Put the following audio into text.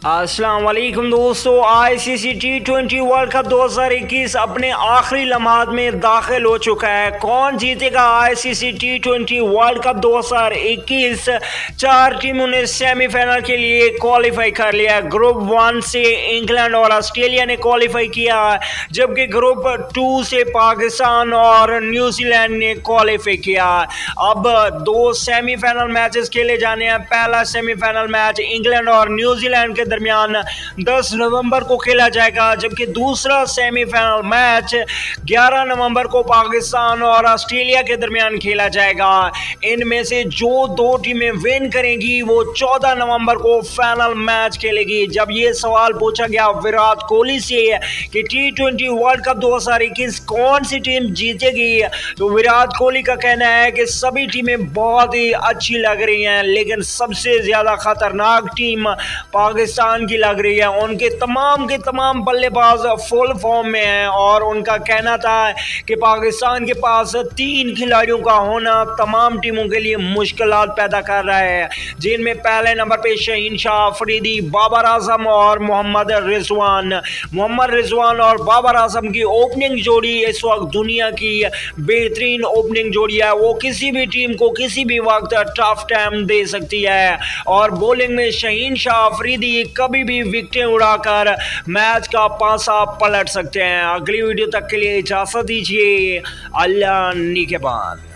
अस्सलाम वालेकुम दोस्तों, आईसीसी T20 वर्ल्ड कप 2021 अपने आखिरी लम्हात में दाखिल हो चुका है। कौन जीतेगा आईसीसी T20 वर्ल्ड कप 2021? 4 टीमों ने सेमीफाइनल के लिए क्वालिफाई कर लिया। ग्रुप 1 से इंग्लैंड और ऑस्ट्रेलिया ने क्वालिफाई किया, जबकि ग्रुप 2 से पाकिस्तान और न्यूजीलैंड ने क्वालिफाई किया। अब 2 सेमीफाइनल मैचेस खेले जाने हैं। पहला सेमीफाइनल मैच इंग्लैंड और न्यूजीलैंड के दरमियान 10 नवंबर को खेला जाएगा, जबकि दूसरा सेमीफाइनल मैच 11 नवंबर को पाकिस्तान और ऑस्ट्रेलिया के दरमियान खेला जाएगा। इनमें से जो 2 टीमें विन करेंगी वो 14 नवंबर को फाइनल मैच खेलेगी। जब ये सवाल पूछा गया विराट कोहली से कि T20 वर्ल्ड कप 2021 कौन सी टीम जीतेगी, तो विराट कोहली का कहना है कि सभी टीमें बहुत ही अच्छी लग रही हैं, लेकिन सबसे ज्यादा खतरनाक टीम पाकिस्तान की लग रही है। उनके तमाम बल्लेबाज फुल फॉर्म में हैं और उनका कहना था कि पाकिस्तान के पास 3 खिलाड़ियों का होना तमाम टीमों के लिए मुश्किलात पैदा कर रहा है, जिनमें पहले नंबर पे शहीन शाह अफरीदी, बाबर आजम और मोहम्मद रिजवान और बाबर आजम की ओपनिंग जोड़ी इस वक्त दुनिया की बेहतरीन ओपनिंग जोड़ी है। वो किसी भी टीम को किसी भी वक्त टफ टाइम दे सकती है और बॉलिंग में शहीन शाह अफरीदी कभी भी विकेटें उड़ाकर मैच का पासा पलट सकते हैं। अगली वीडियो तक के लिए इजाजत दीजिए। अल्लाह निगहबान।